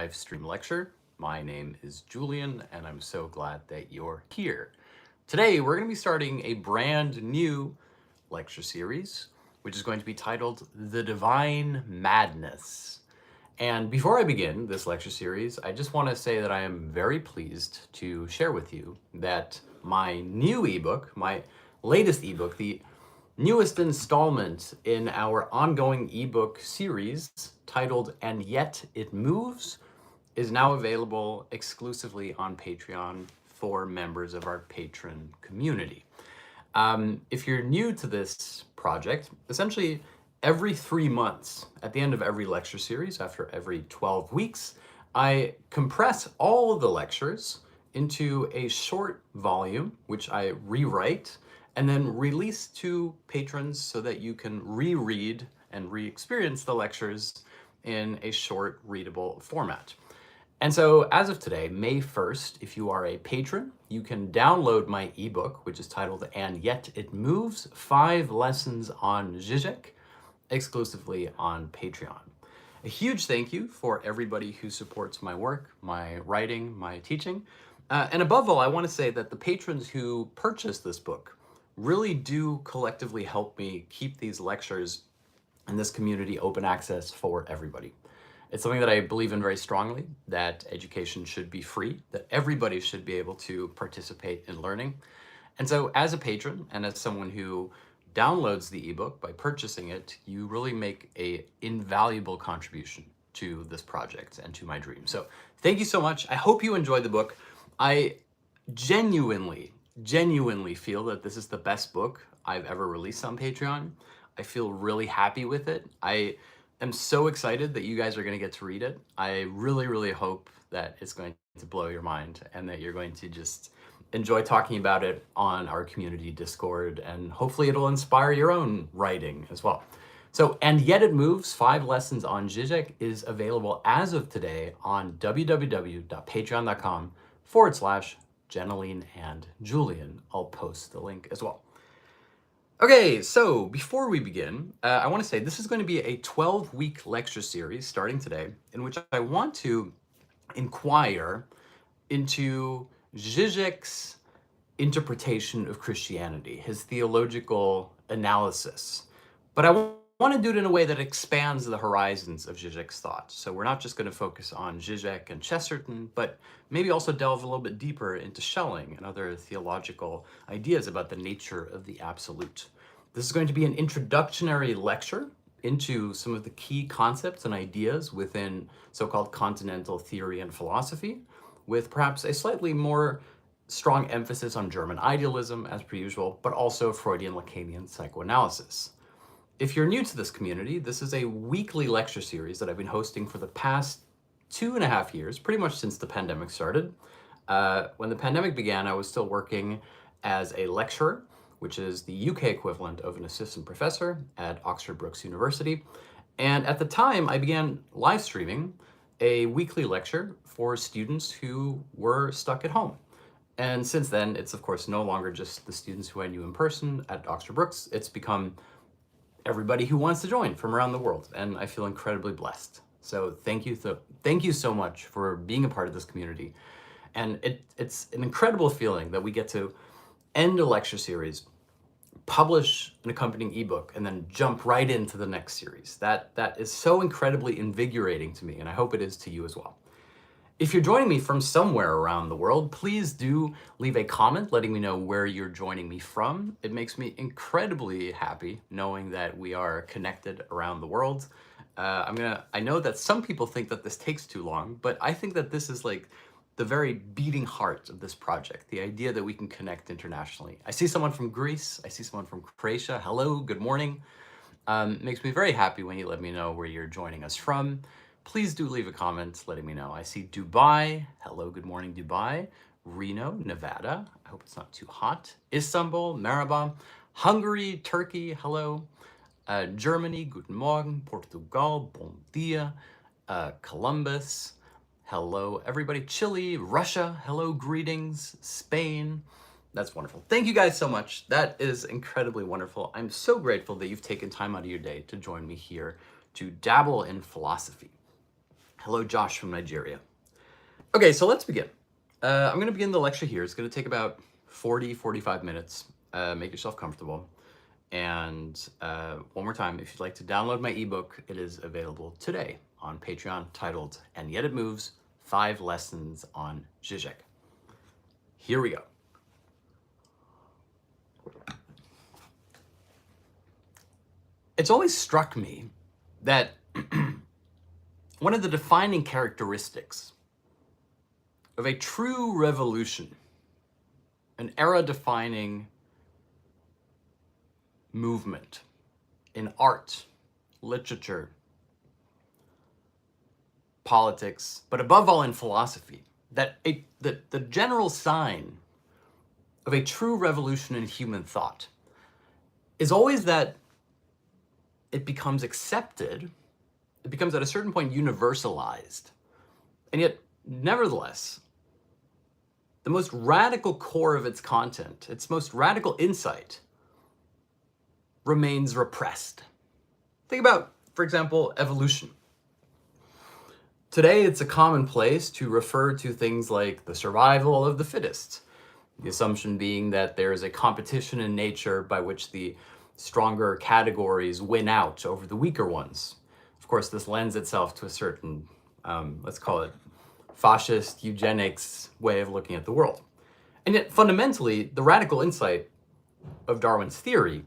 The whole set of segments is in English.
live stream lecture. My name is Julian, and I'm so glad that you're here. Today, we're going to be starting a brand new lecture series, which is going to be titled The Divine Madness. And before I begin this lecture series, I just want to say that I am very pleased to share with you that my new ebook, my latest ebook, the newest installment in our ongoing ebook series titled And Yet It Moves, is now available exclusively on Patreon for members of our patron community. If you're new to this project, essentially every 3 months, at the end of every lecture series, after every 12 weeks, I compress all of the lectures into a short volume, which I rewrite and then release to patrons so that you can reread and re-experience the lectures in a short, readable format. And so as of today, May 1st, if you are a patron, you can download my ebook, which is titled And Yet It Moves, 5 Lessons on Zizek, exclusively on Patreon. A huge thank you for everybody who supports my work, my writing, my teaching. And above all, I want to say that the patrons who purchased this book really do collectively help me keep these lectures and this community open access for everybody. It's something that I believe in very strongly, that education should be free, that everybody should be able to participate in learning. And so as a patron and as someone who downloads the ebook by purchasing it, you really make an invaluable contribution to this project and to my dream. So thank you so much. I hope you enjoyed the book. I genuinely feel that this is the best book I've ever released on Patreon. I feel really happy with it. I am so excited that you guys are going to get to read it. I really hope that it's going to blow your mind and that you're going to just enjoy talking about it on our community Discord, and hopefully it'll inspire your own writing as well. So, And Yet It Moves, 5 Lessons on Zizek is available as of today on www.patreon.com/Jeneline and Julian. I'll post the link as well. Okay, so before we begin, I want to say this is going to be a 12-week lecture series starting today, in which I want to inquire into Zizek's interpretation of Christianity, his theological analysis. But I want to do it in a way that expands the horizons of Zizek's thought. So we're not just going to focus on Zizek and Chesterton, but maybe also delve a little bit deeper into Schelling and other theological ideas about the nature of the absolute. This is going to be an introductory lecture into some of the key concepts and ideas within so-called continental theory and philosophy, with perhaps a slightly more strong emphasis on German idealism, as per usual, but also Freudian Lacanian psychoanalysis. If you're new to this community, this is a weekly lecture series that I've been hosting for the past 2.5 years, pretty much since the pandemic started. When the pandemic began, I was still working as a lecturer, which is the UK equivalent of an assistant professor at Oxford Brookes University. And at the time, I began live streaming a weekly lecture for students who were stuck at home. And since then, it's of course no longer just the students who I knew in person at Oxford Brookes. It's become everybody who wants to join from around the world, and I feel incredibly blessed. So thank you so much for being a part of this community. And it's an incredible feeling that we get to end a lecture series, publish an accompanying ebook, and then jump right into the next series. That is so incredibly invigorating to me, and I hope it is to you as well. If you're joining me from somewhere around the world, please do leave a comment letting me know where you're joining me from. It makes me incredibly happy knowing that we are connected around the world. I know that some people think that this takes too long, but I think that this is like the very beating heart of this project, the idea that we can connect internationally. I see someone from Greece, I see someone from Croatia. Hello, good morning. It makes me very happy when you let me know where you're joining us from. Please do leave a comment letting me know. I see Dubai. Hello, good morning, Dubai. Reno, Nevada. I hope it's not too hot. Istanbul, Merhaba. Hungary, Turkey, hello. Germany, guten Morgen. Portugal, bon dia. Columbus, hello, everybody. Chile, Russia, hello, greetings. Spain. That's wonderful. Thank you guys so much. That is incredibly wonderful. I'm so grateful that you've taken time out of your day to join me here to dabble in philosophy. Hello, Josh from Nigeria. Okay, so let's begin. I'm going to begin the lecture here. It's going to take about 45 minutes. Make yourself comfortable. And one more time, if you'd like to download my ebook, it is available today on Patreon, titled And Yet It Moves, 5 Lessons on Zizek. Here we go. It's always struck me that one of the defining characteristics of a true revolution, an era-defining movement in art, literature, politics, but above all in philosophy, that the general sign of a true revolution in human thought is always that it becomes accepted, it becomes at a certain point universalized, and yet nevertheless, the most radical core of its content, its most radical insight, remains repressed. Think about, for example, evolution. Today, it's a commonplace to refer to things like the survival of the fittest, the assumption being that there is a competition in nature by which the stronger categories win out over the weaker ones. Of course, this lends itself to a certain, let's call it, fascist eugenics way of looking at the world. And yet, fundamentally, the radical insight of Darwin's theory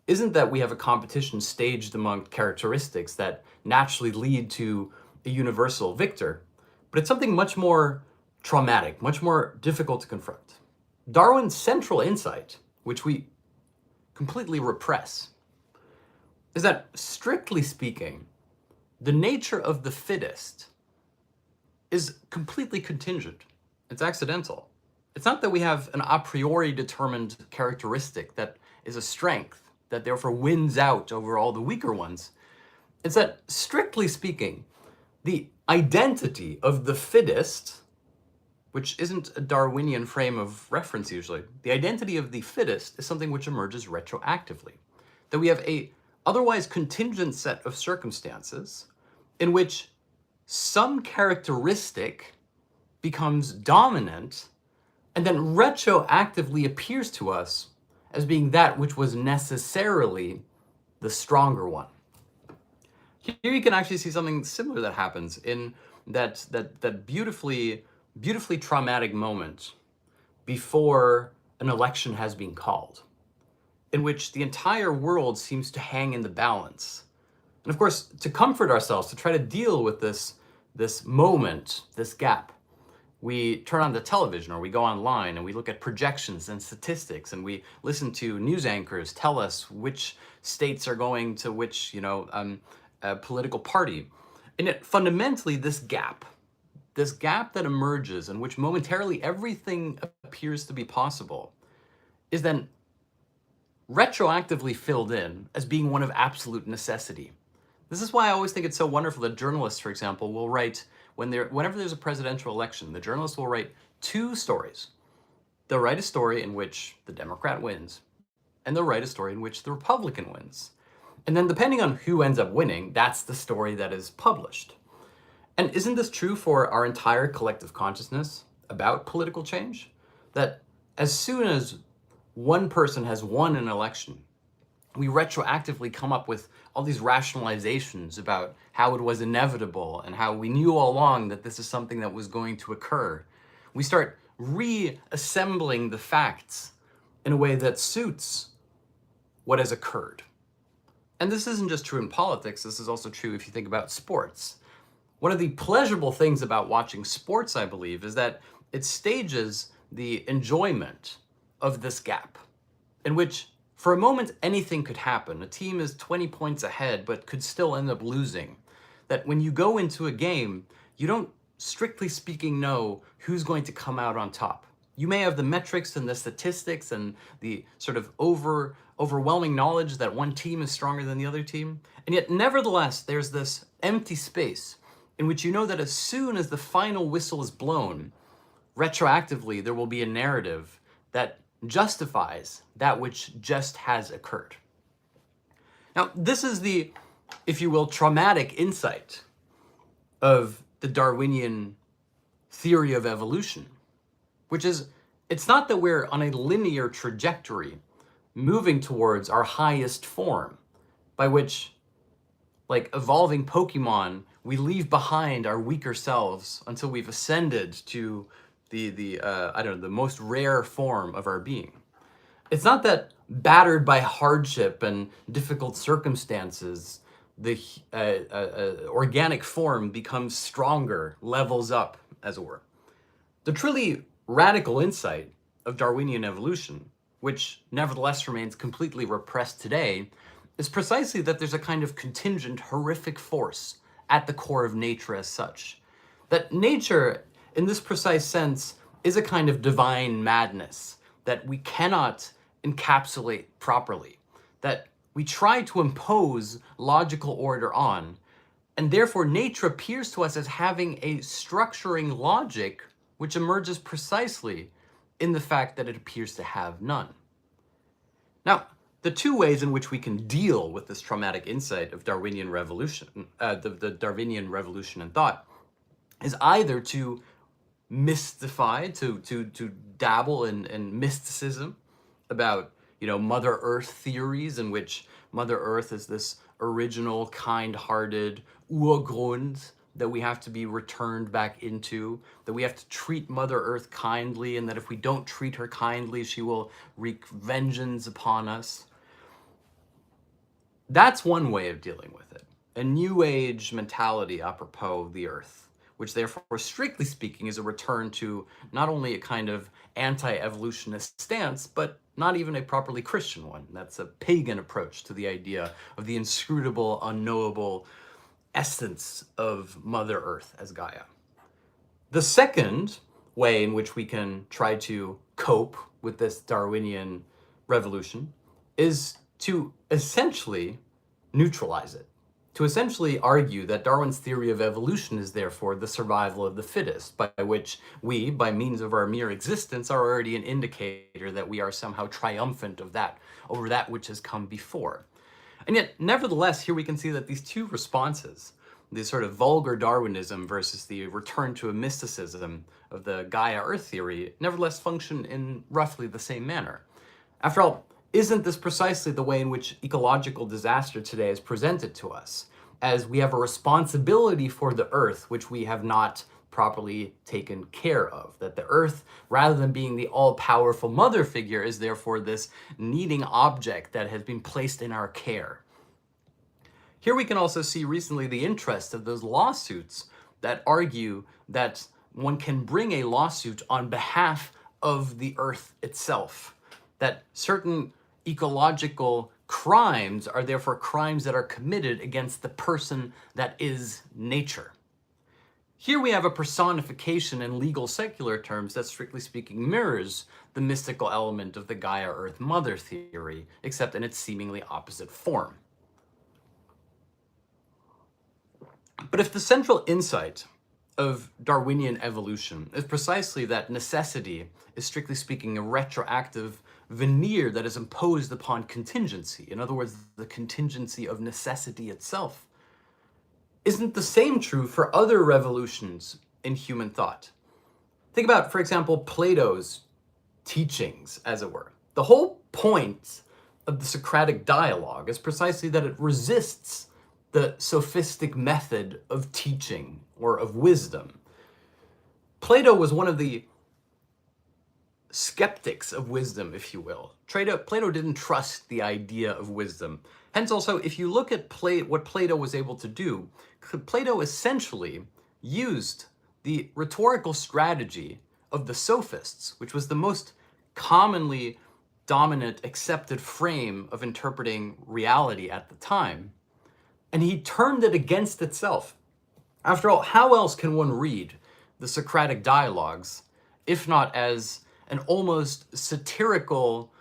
isn't that we have a competition staged among characteristics that naturally lead to a universal victor, but it's something much more traumatic, much more difficult to confront. Darwin's central insight, which we completely repress, is that, strictly speaking, the nature of the fittest is completely contingent. It's accidental. It's not that we have an a priori determined characteristic that is a strength, that therefore wins out over all the weaker ones. It's that, strictly speaking, the identity of the fittest, which isn't a Darwinian frame of reference usually, the identity of the fittest is something which emerges retroactively. That we have a otherwise contingent set of circumstances in which some characteristic becomes dominant and then retroactively appears to us as being that which was necessarily the stronger one. Here you can actually see something similar that happens in that beautifully traumatic moment before an election has been called, in which the entire world seems to hang in the balance. And of course, to comfort ourselves, to try to deal with this moment, this gap, we turn on the television or we go online and we look at projections and statistics and we listen to news anchors tell us which states are going to which, political party. And yet fundamentally this gap that emerges in which momentarily everything appears to be possible is then retroactively filled in as being one of absolute necessity. This is why I always think it's so wonderful that journalists, for example, will write, whenever there's a presidential election, the journalists will write 2 stories. They'll write a story in which the Democrat wins, and they'll write a story in which the Republican wins. And then depending on who ends up winning, that's the story that is published. And isn't this true for our entire collective consciousness about political change? That as soon as one person has won an election, we retroactively come up with all these rationalizations about how it was inevitable and how we knew all along that this is something that was going to occur. We start reassembling the facts in a way that suits what has occurred. And this isn't just true in politics, this is also true if you think about sports. One of the pleasurable things about watching sports, I believe, is that it stages the enjoyment of this gap, in which for a moment anything could happen. A team is 20 points ahead, but could still end up losing. That when you go into a game, you don't, strictly speaking, know who's going to come out on top. You may have the metrics and the statistics and the sort of overwhelming knowledge that one team is stronger than the other team, and yet nevertheless there's this empty space in which you know that as soon as the final whistle is blown, retroactively there will be a narrative that justifies that which just has occurred. Now, this is the, if you will, traumatic insight of the Darwinian theory of evolution, which is, it's not that we're on a linear trajectory moving towards our highest form, by which, like evolving Pokemon, we leave behind our weaker selves until we've ascended to the I don't know, the most rare form of our being. It's not that battered by hardship and difficult circumstances, the organic form becomes stronger, levels up, as it were. The truly radical insight of Darwinian evolution, which nevertheless remains completely repressed today, is precisely that there's a kind of contingent, horrific force at the core of nature as such. That nature, in this precise sense, is a kind of divine madness that we cannot encapsulate properly, that we try to impose logical order on, and therefore nature appears to us as having a structuring logic which emerges precisely in the fact that it appears to have none. Now, the two ways in which we can deal with this traumatic insight of Darwinian revolution, the Darwinian revolution in thought, is either to mystify, to dabble in mysticism about, Mother Earth theories, in which Mother Earth is this original, kind-hearted Urgrund that we have to be returned back into, that we have to treat Mother Earth kindly, and that if we don't treat her kindly, she will wreak vengeance upon us. That's one way of dealing with it. A New Age mentality apropos of the Earth, which therefore, strictly speaking, is a return to not only a kind of anti-evolutionist stance, but not even a properly Christian one. That's a pagan approach to the idea of the inscrutable, unknowable essence of Mother Earth as Gaia. The second way in which we can try to cope with this Darwinian revolution is to essentially neutralize it, to essentially argue that Darwin's theory of evolution is therefore the survival of the fittest, by which we, by means of our mere existence, are already an indicator that we are somehow triumphant of that, over that which has come before. And yet, nevertheless, here we can see that these two responses, the sort of vulgar Darwinism versus the return to a mysticism of the Gaia Earth theory, nevertheless function in roughly the same manner. After all, isn't this precisely the way in which ecological disaster today is presented to us, as we have a responsibility for the Earth which we have not properly taken care of? That the Earth, rather than being the all-powerful mother figure, is therefore this needing object that has been placed in our care. Here we can also see recently the interest of those lawsuits that argue that one can bring a lawsuit on behalf of the Earth itself, that certain ecological crimes are therefore crimes that are committed against the person that is nature. Here we have a personification in legal secular terms that, strictly speaking, mirrors the mystical element of the Gaia Earth Mother theory, except in its seemingly opposite form. But if the central insight of Darwinian evolution is precisely that necessity is, strictly speaking, a retroactive veneer that is imposed upon contingency, in other words, the contingency of necessity itself, isn't the same true for other revolutions in human thought? Think about, for example, Plato's teachings, as it were. The whole point of the Socratic dialogue is precisely that it resists the sophistic method of teaching or of wisdom. Plato was one of the skeptics of wisdom, if you will. Plato didn't trust the idea of wisdom. Hence also, if you look at what Plato was able to do, Plato essentially used the rhetorical strategy of the sophists, which was the most commonly dominant accepted frame of interpreting reality at the time, and he turned it against itself. After all, how else can one read the Socratic dialogues if not as an almost satirical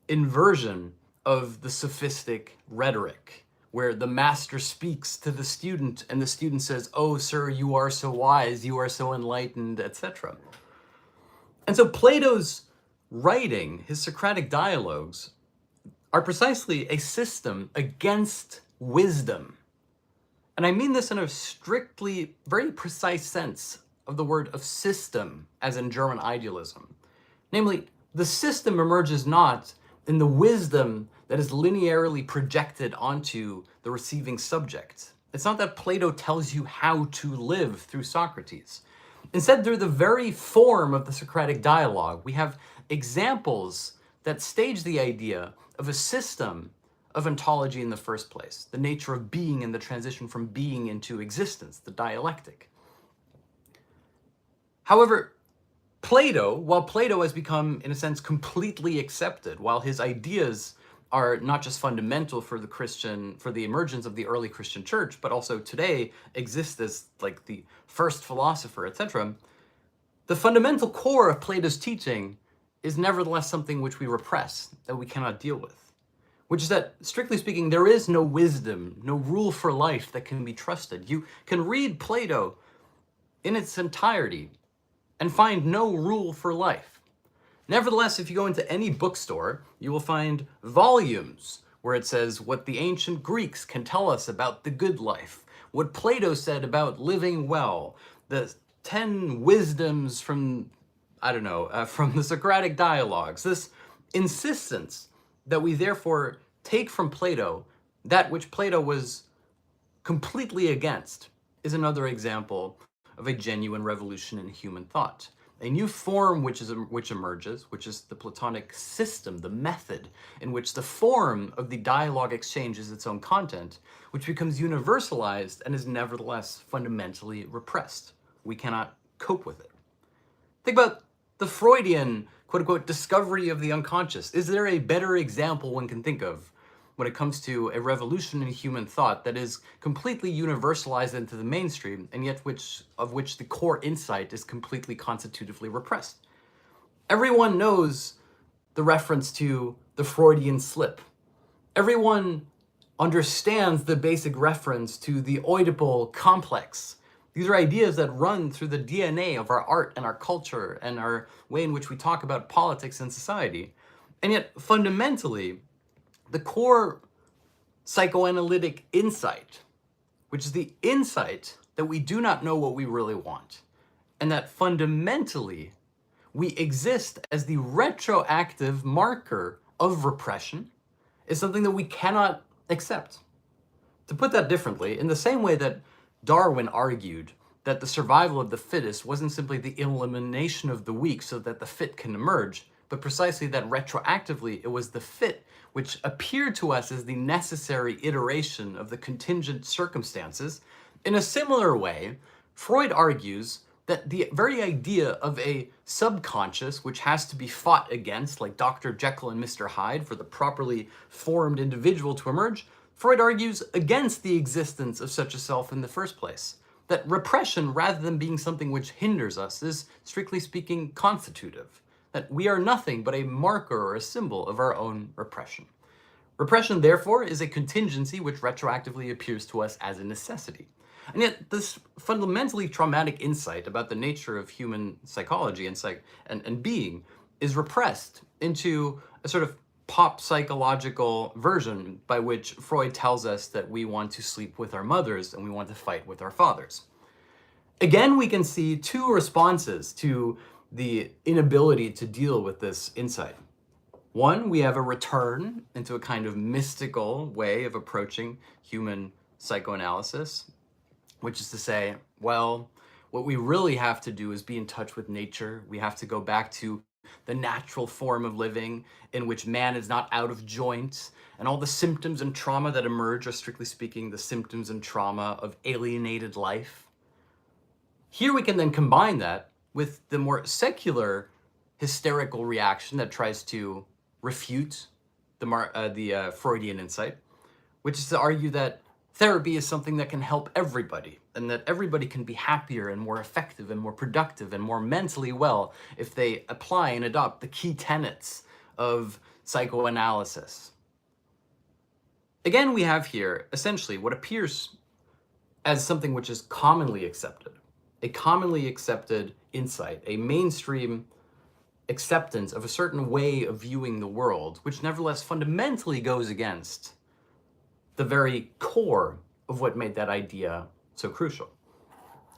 inversion of the sophistic rhetoric, where the master speaks to the student and the student says, "Oh, sir, you are so wise, you are so enlightened," etc. And so Plato's writing, his Socratic dialogues, are precisely a system against wisdom. And I mean this in a strictly, very precise sense of the word of system, as in German idealism. Namely, the system emerges not in the wisdom that is linearly projected onto the receiving subject. It's not that Plato tells you how to live through Socrates. Instead, through the very form of the Socratic dialogue, we have examples that stage the idea of a system of ontology in the first place, the nature of being and the transition from being into existence, the dialectic. However, while Plato has become, in a sense, completely accepted, while his ideas are not just fundamental for the emergence of the early Christian church, but also today exist as like the first philosopher, etc., the fundamental core of Plato's teaching is nevertheless something which we repress, that we cannot deal with, which is that, strictly speaking, there is no wisdom, no rule for life that can be trusted. You can read Plato in its entirety and find no rule for life. Nevertheless, if you go into any bookstore, you will find volumes where it says what the ancient Greeks can tell us about the good life, what Plato said about living well, the 10 wisdoms from, from the Socratic dialogues. This insistence that we therefore take from Plato that which Plato was completely against is another example of a genuine revolution in human thought. A new form which emerges, which is the Platonic system, the method in which the form of the dialogue exchanges its own content, which becomes universalized and is nevertheless fundamentally repressed. We cannot cope with it. Think about the Freudian, quote-unquote, discovery of the unconscious. Is there a better example one can think of when it comes to a revolution in human thought that is completely universalized into the mainstream, and yet of which the core insight is completely constitutively repressed? Everyone knows the reference to the Freudian slip. Everyone understands the basic reference to the Oedipal complex. These are ideas that run through the DNA of our art and our culture and our way in which we talk about politics and society. And yet, fundamentally, the core psychoanalytic insight, which is the insight that we do not know what we really want, and that fundamentally we exist as the retroactive marker of repression, is something that we cannot accept. To put that differently, in the same way that Darwin argued that the survival of the fittest wasn't simply the elimination of the weak so that the fit can emerge, but precisely that retroactively it was the fit which appeared to us as the necessary iteration of the contingent circumstances. In a similar way, Freud argues that the very idea of a subconscious which has to be fought against, like Dr. Jekyll and Mr. Hyde, for the properly formed individual to emerge, Freud argues against the existence of such a self in the first place. That repression, rather than being something which hinders us, is, strictly speaking, constitutive. That we are nothing but a marker or a symbol of our own repression. Repression, therefore, is a contingency which retroactively appears to us as a necessity. And yet, this fundamentally traumatic insight about the nature of human psychology and being is repressed into a sort of pop psychological version by which Freud tells us that we want to sleep with our mothers and we want to fight with our fathers. Again, we can see two responses to the inability to deal with this insight. One, we have a return into a kind of mystical way of approaching human psychoanalysis, which is to say, well, what we really have to do is be in touch with nature. We have to go back to the natural form of living in which man is not out of joint, and all the symptoms and trauma that emerge are, strictly speaking, the symptoms and trauma of alienated life. Here we can then combine that with the more secular hysterical reaction that tries to refute the Freudian insight, which is to argue that therapy is something that can help everybody, and that everybody can be happier and more effective and more productive and more mentally well if they apply and adopt the key tenets of psychoanalysis. Again, we have here essentially what appears as something which is commonly accepted, a commonly accepted insight, a mainstream acceptance of a certain way of viewing the world, which nevertheless fundamentally goes against the very core of what made that idea so crucial.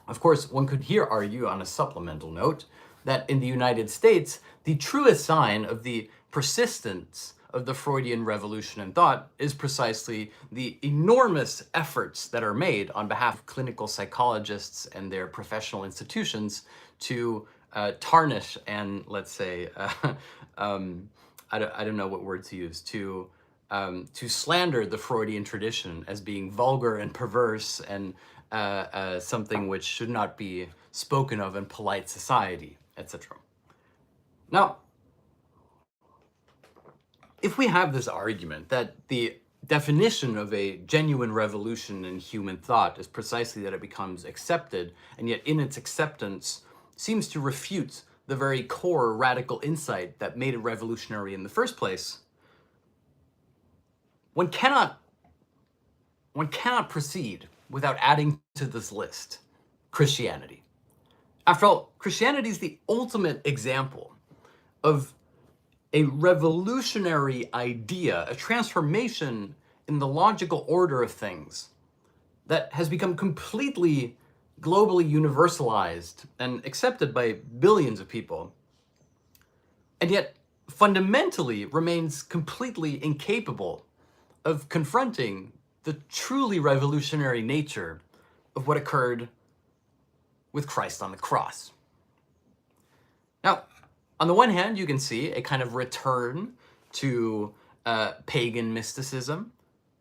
Of course, one could here argue on a supplemental note that in the United States, the truest sign of the persistence of the Freudian revolution in thought is precisely the enormous efforts that are made on behalf of clinical psychologists and their professional institutions to tarnish and, let's say, I don't know what word to use, to slander the Freudian tradition as being vulgar and perverse and something which should not be spoken of in polite society, etc. Now, if we have this argument that the definition of a genuine revolution in human thought is precisely that it becomes accepted, and yet in its acceptance seems to refute the very core radical insight that made it revolutionary in the first place, one cannot proceed without adding to this list Christianity. After all, Christianity is the ultimate example of a revolutionary idea, a transformation in the logical order of things that has become completely globally universalized and accepted by billions of people, and yet fundamentally remains completely incapable of confronting the truly revolutionary nature of what occurred with Christ on the cross. Now, on the one hand, you can see a kind of return to pagan mysticism,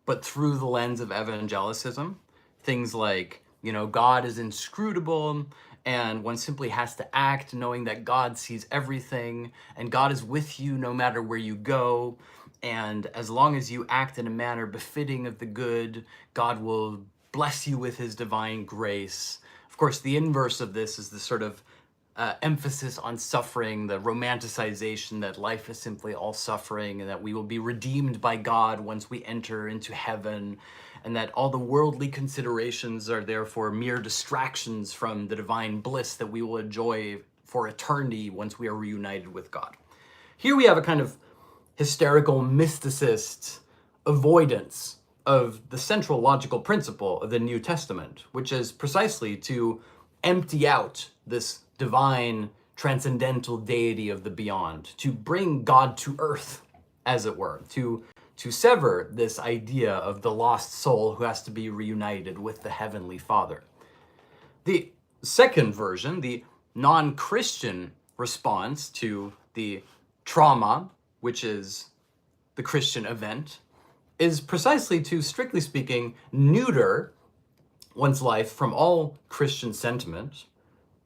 but through the lens of evangelicism. Things like, God is inscrutable, and one simply has to act knowing that God sees everything, and God is with you no matter where you go, and as long as you act in a manner befitting of the good, God will bless you with his divine grace. Of course, the inverse of this is the sort of emphasis on suffering, the romanticization that life is simply all suffering and that we will be redeemed by God once we enter into heaven, and that all the worldly considerations are therefore mere distractions from the divine bliss that we will enjoy for eternity once we are reunited with God. Here we have a kind of hysterical mysticist avoidance of the central logical principle of the New Testament, which is precisely to empty out this divine transcendental deity of the beyond, to bring God to earth, as it were, to sever this idea of the lost soul who has to be reunited with the Heavenly Father. The second version, the non-Christian response to the trauma, which is the Christian event, is precisely to, strictly speaking, neuter one's life from all Christian sentiment,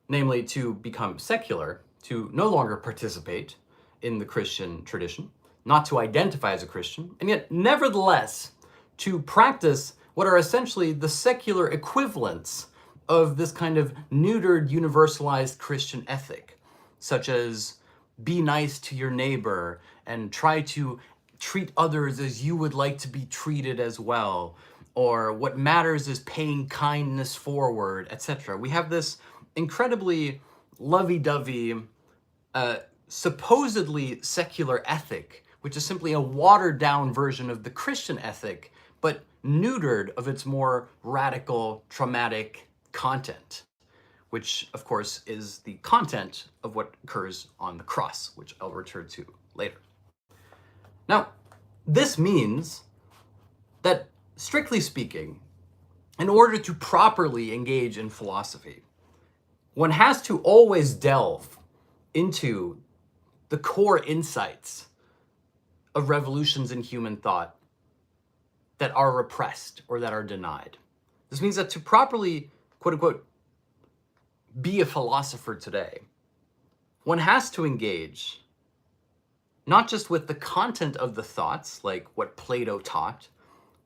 namely to become secular, to no longer participate in the Christian tradition, not to identify as a Christian, and yet nevertheless to practice what are essentially the secular equivalents of this kind of neutered, universalized Christian ethic, such as be nice to your neighbor and try to treat others as you would like to be treated as well, or what matters is paying kindness forward, etc. We have this incredibly lovey-dovey, supposedly secular ethic, which is simply a watered-down version of the Christian ethic, but neutered of its more radical, traumatic content, which, of course, is the content of what occurs on the cross, which I'll return to later. Now, this means that, strictly speaking, in order to properly engage in philosophy, one has to always delve into the core insights of revolutions in human thought that are repressed or that are denied. This means that to properly, quote unquote, be a philosopher today, one has to engage not just with the content of the thoughts, like what Plato taught,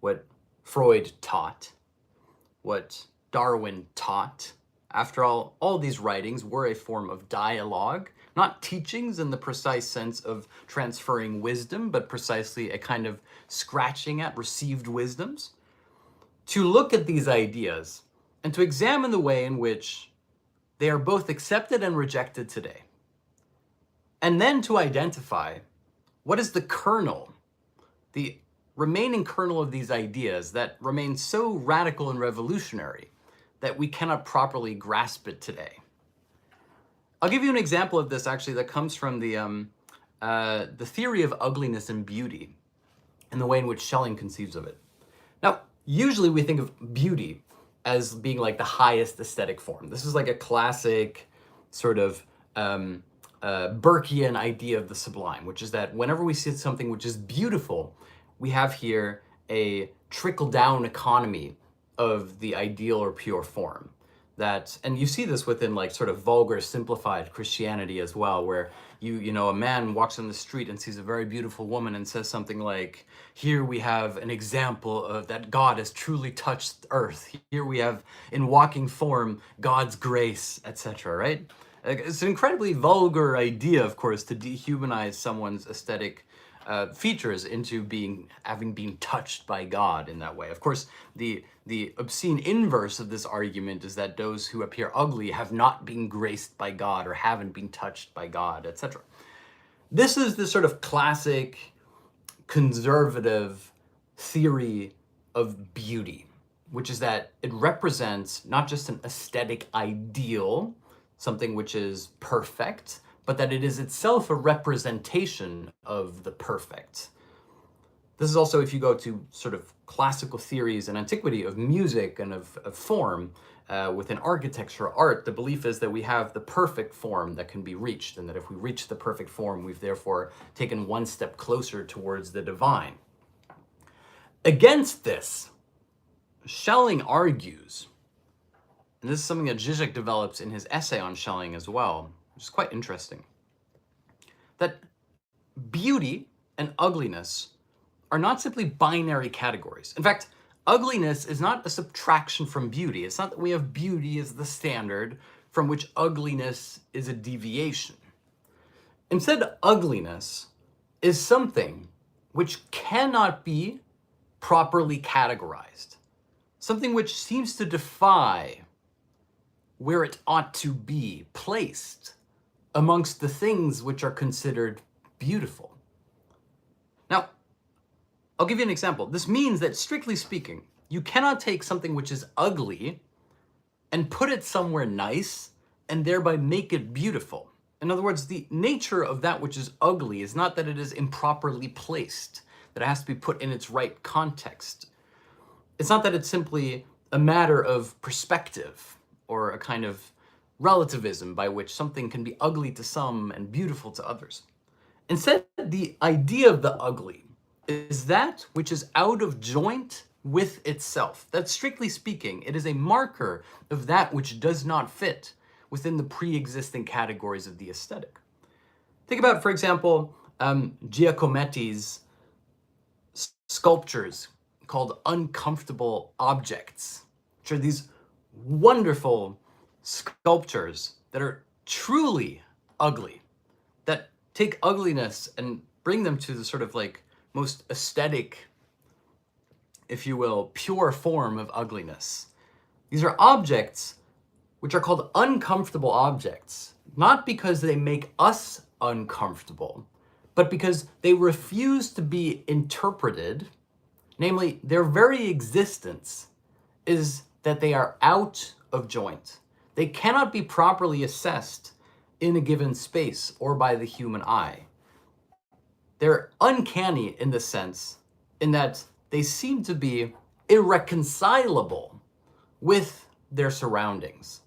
what Freud taught, what Darwin taught. After all these writings were a form of dialogue, not teachings in the precise sense of transferring wisdom, but precisely a kind of scratching at received wisdoms. To look at these ideas and to examine the way in which they are both accepted and rejected today. And then to identify what is the kernel, the remaining kernel of these ideas that remain so radical and revolutionary that we cannot properly grasp it today. I'll give you an example of this actually that comes from the theory of ugliness and beauty and the way in which Schelling conceives of it. Now, usually we think of beauty as being like the highest aesthetic form. This is like a classic sort of Burkean idea of the sublime, which is that whenever we see something which is beautiful, we have here a trickle-down economy of the ideal or pure form. And you see this within like sort of vulgar, simplified Christianity as well, where you know, a man walks on the street and sees a very beautiful woman and says something like, here we have an example of that God has truly touched earth. Here we have in walking form God's grace, etc., right? It's an incredibly vulgar idea, of course, to dehumanize someone's aesthetic features into having been touched by God in that way. Of course, the obscene inverse of this argument is that those who appear ugly have not been graced by God or haven't been touched by God, etc. This is the sort of classic conservative theory of beauty, which is that it represents not just an aesthetic ideal, something which is perfect, but that it is itself a representation of the perfect. This is also, if you go to sort of classical theories in antiquity of music and of form, within architecture or art, the belief is that we have the perfect form that can be reached, and that if we reach the perfect form, we've therefore taken one step closer towards the divine. Against this, Schelling argues, and this is something that Zizek develops in his essay on Schelling as well, which is quite interesting, that beauty and ugliness are not simply binary categories. In fact, ugliness is not a subtraction from beauty. It's not that we have beauty as the standard from which ugliness is a deviation. Instead, ugliness is something which cannot be properly categorized, something which seems to defy where it ought to be placed amongst the things which are considered beautiful. Now, I'll give you an example. This means that, strictly speaking, you cannot take something which is ugly and put it somewhere nice and thereby make it beautiful. In other words, the nature of that which is ugly is not that it is improperly placed, that it has to be put in its right context. It's not that it's simply a matter of perspective or a kind of relativism by which something can be ugly to some and beautiful to others. Instead, the idea of the ugly is that which is out of joint with itself. That, strictly speaking, it is a marker of that which does not fit within the pre-existing categories of the aesthetic. Think about, for example, Giacometti's sculptures called uncomfortable objects, which are these wonderful sculptures that are truly ugly, that take ugliness and bring them to the sort of like most aesthetic, if you will, pure form of ugliness. These are objects which are called uncomfortable objects, not because they make us uncomfortable, but because they refuse to be interpreted. Namely, their very existence is that they are out of joint. They cannot be properly assessed in a given space or by the human eye. They're uncanny in the sense in that they seem to be irreconcilable with their surroundings.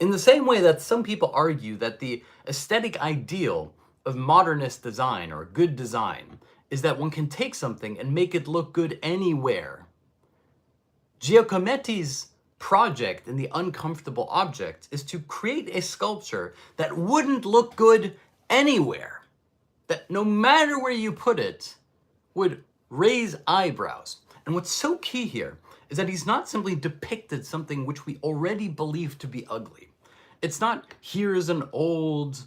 In the same way that some people argue that the aesthetic ideal of modernist design or good design is that one can take something and make it look good anywhere. Giacometti's project in the uncomfortable object is to create a sculpture that wouldn't look good anywhere, that no matter where you put it, would raise eyebrows. And what's so key here is that he's not simply depicted something which we already believe to be ugly. It's not, here's an old,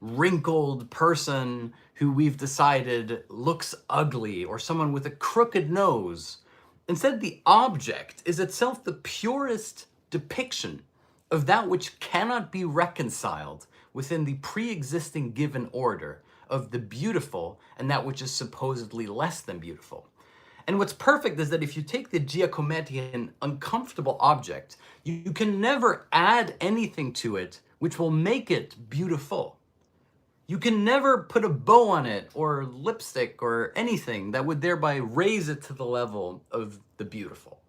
wrinkled person who we've decided looks ugly, or someone with a crooked nose. Instead, the object is itself the purest depiction of that which cannot be reconciled within the pre-existing given order of the beautiful and that which is supposedly less than beautiful. And what's perfect is that if you take the Giacomettian uncomfortable object, you can never add anything to it which will make it beautiful. You can never put a bow on it or lipstick or anything that would thereby raise it to the level of the beautiful.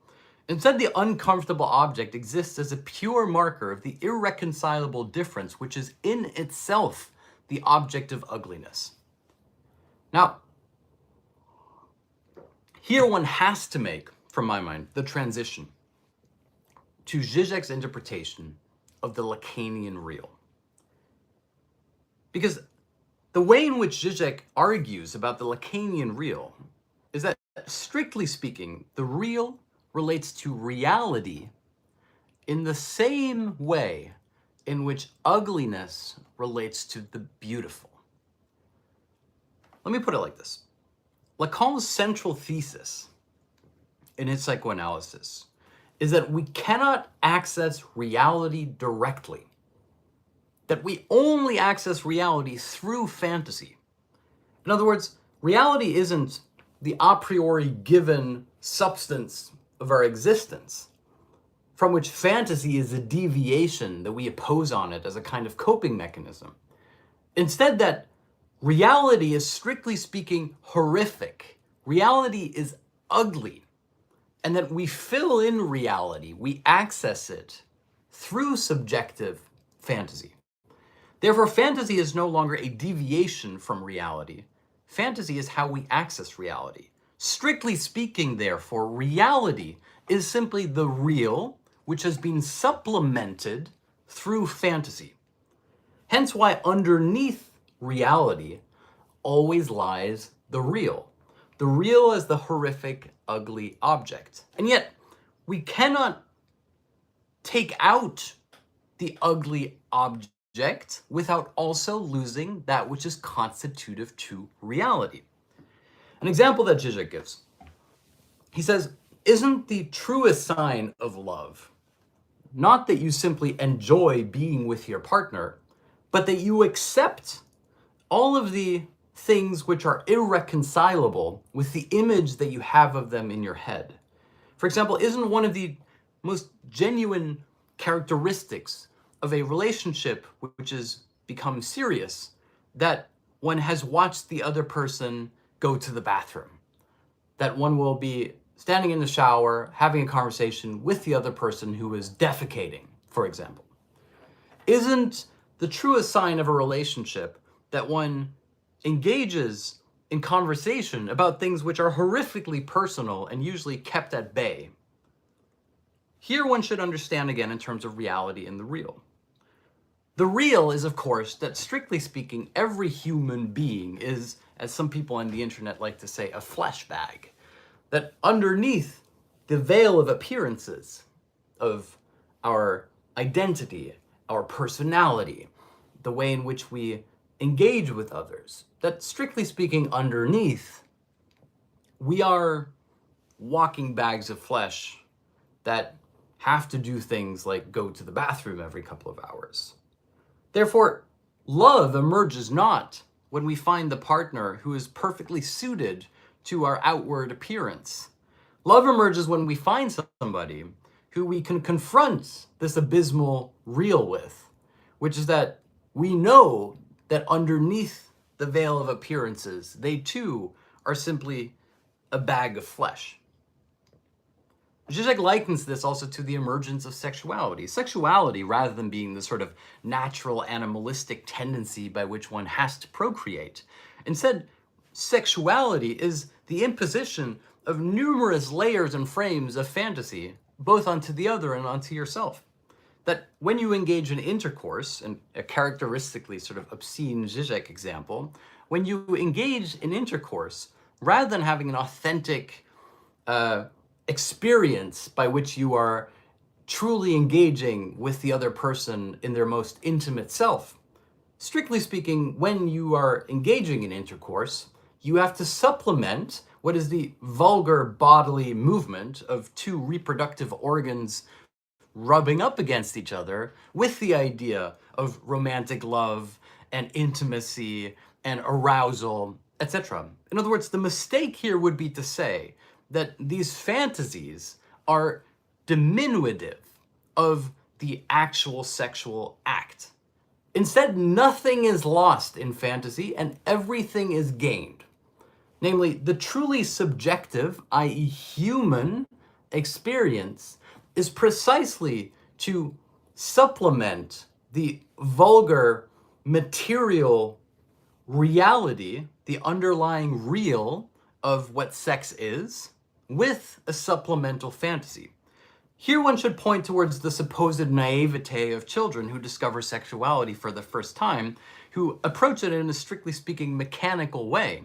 Instead, the uncomfortable object exists as a pure marker of the irreconcilable difference which is in itself the object of ugliness. Now, here one has to make, from my mind, the transition to Zizek's interpretation of the Lacanian real. Because the way in which Zizek argues about the Lacanian real is that, strictly speaking, the real relates to reality in the same way in which ugliness relates to the beautiful. Let me put it like this. Lacan's central thesis in his psychoanalysis is that we cannot access reality directly, that we only access reality through fantasy. In other words, reality isn't the a priori given substance of our existence, from which fantasy is a deviation that we oppose on it as a kind of coping mechanism. Instead, that reality is, strictly speaking, horrific. Reality is ugly. And that we fill in reality, we access it through subjective fantasy. Therefore, fantasy is no longer a deviation from reality. Fantasy is how we access reality. Strictly speaking, therefore, reality is simply the real, which has been supplemented through fantasy. Hence why underneath reality always lies the real. The real as the horrific, ugly object. And yet, we cannot take out the ugly object without also losing that which is constitutive to reality. An example that Zizek gives. He says, isn't the truest sign of love not that you simply enjoy being with your partner, but that you accept all of the things which are irreconcilable with the image that you have of them in your head? For example, isn't one of the most genuine characteristics of a relationship which has become serious that one has watched the other person go to the bathroom? That one will be standing in the shower, having a conversation with the other person who is defecating, for example. Isn't the truest sign of a relationship that one engages in conversation about things which are horrifically personal and usually kept at bay? Here one should understand again in terms of reality and the real. The real is, of course, that strictly speaking, every human being is, as some people on the internet like to say, a flesh bag. That underneath the veil of appearances of our identity, our personality, the way in which we engage with others, that strictly speaking, underneath, we are walking bags of flesh that have to do things like go to the bathroom every couple of hours. Therefore, love emerges not when we find the partner who is perfectly suited to our outward appearance. Love emerges when we find somebody who we can confront this abysmal real with, which is that we know that underneath the veil of appearances, they too are simply a bag of flesh. Zizek likens this also to the emergence of sexuality. Sexuality, rather than being the sort of natural animalistic tendency by which one has to procreate, instead, sexuality is the imposition of numerous layers and frames of fantasy, both onto the other and onto yourself. That when you engage in intercourse, and a characteristically sort of obscene Zizek example, when you engage in intercourse, rather than having an authentic experience by which you are truly engaging with the other person in their most intimate self, strictly speaking, when you are engaging in intercourse, you have to supplement what is the vulgar bodily movement of two reproductive organs rubbing up against each other with the idea of romantic love and intimacy and arousal, etc. In other words, the mistake here would be to say that these fantasies are diminutive of the actual sexual act. Instead, nothing is lost in fantasy and everything is gained. Namely, the truly subjective, i.e., human experience is precisely to supplement the vulgar material reality, the underlying real of what sex is, with a supplemental fantasy. Here one should point towards the supposed naivete of children who discover sexuality for the first time, who approach it in a strictly speaking mechanical way.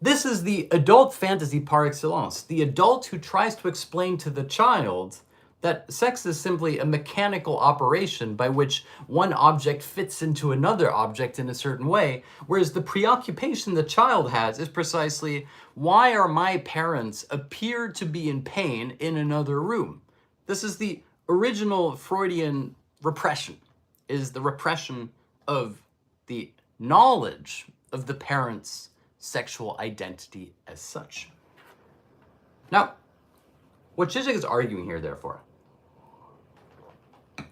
This is the adult fantasy par excellence, the adult who tries to explain to the child that sex is simply a mechanical operation by which one object fits into another object in a certain way, whereas the preoccupation the child has is precisely, why are my parents appear to be in pain in another room? This is the original Freudian repression, is the repression of the knowledge of the parents' sexual identity as such. Now, what Zizek is arguing here, therefore,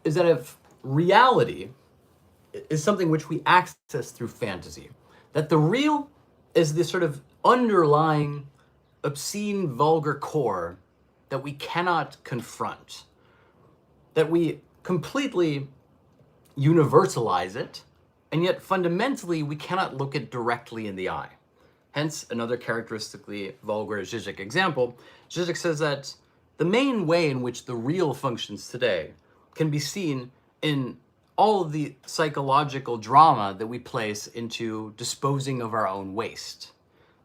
is that if reality is something which we access through fantasy, that the real is this sort of underlying, obscene, vulgar core that we cannot confront, that we completely universalize it, and yet fundamentally we cannot look it directly in the eye. Hence, another characteristically vulgar Zizek example. Zizek says that the main way in which the real functions today can be seen in all of the psychological drama that we place into disposing of our own waste.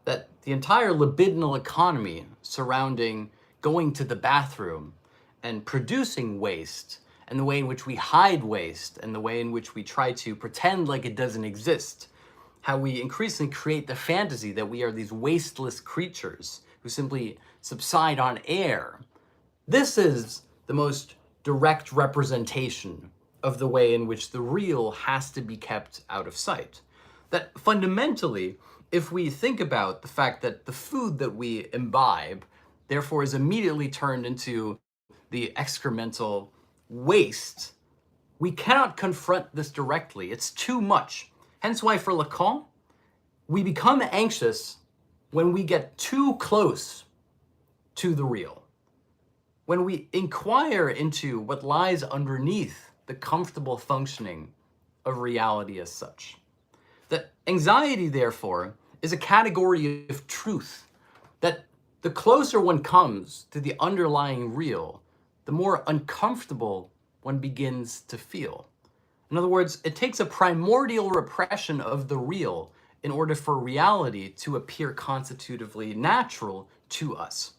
That the entire libidinal economy surrounding going to the bathroom and producing waste, and the way in which we hide waste, and the way in which we try to pretend like it doesn't exist, how we increasingly create the fantasy that we are these wasteless creatures who simply subside on air. This is the most direct representation of the way in which the real has to be kept out of sight. That fundamentally, if we think about the fact that the food that we imbibe, therefore is immediately turned into the excremental waste, we cannot confront this directly. It's too much. Hence why for Lacan, we become anxious when we get too close to the real. When we inquire into what lies underneath the comfortable functioning of reality as such. That anxiety, therefore, is a category of truth. That the closer one comes to the underlying real, the more uncomfortable one begins to feel. In other words, it takes a primordial repression of the real in order for reality to appear constitutively natural to us.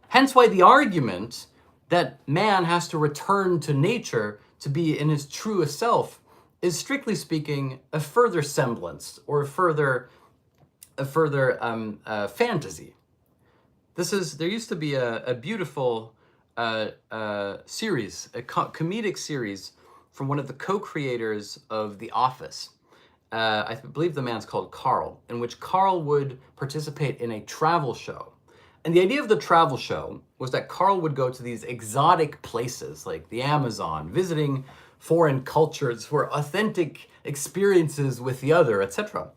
Hence why the argument that man has to return to nature to be in his truest self is, strictly speaking, a further semblance or a further fantasy. There used to be a beautiful series, a comedic series from one of the co-creators of The Office. I believe the man's called Carl, in which Carl would participate in a travel show. And the idea of the travel show was that Carl would go to these exotic places like the Amazon, visiting foreign cultures for authentic experiences with the other, etc.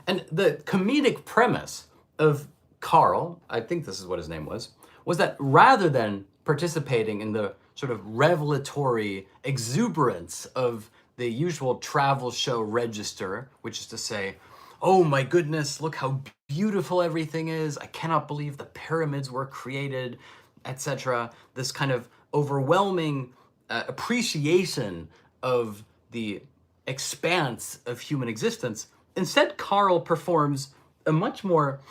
And the comedic premise of Carl, I think this is what his name was that rather than participating in the sort of revelatory exuberance of the usual travel show register, which is to say, oh my goodness, look how beautiful everything is, I cannot believe the pyramids were created, etc. This kind of overwhelming appreciation of the expanse of human existence. Instead, Carl performs a much more,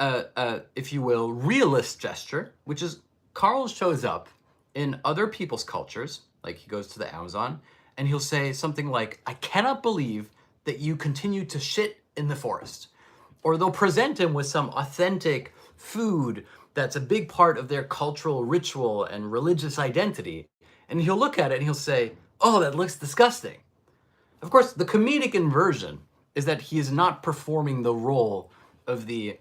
if you will, realist gesture, which is Carl shows up in other people's cultures, like he goes to the Amazon, and he'll say something like, I cannot believe that you continue to shit in the forest. Or they'll present him with some authentic food that's a big part of their cultural ritual and religious identity. And he'll look at it and he'll say, oh, that looks disgusting. Of course, the comedic inversion is that he is not performing the role of the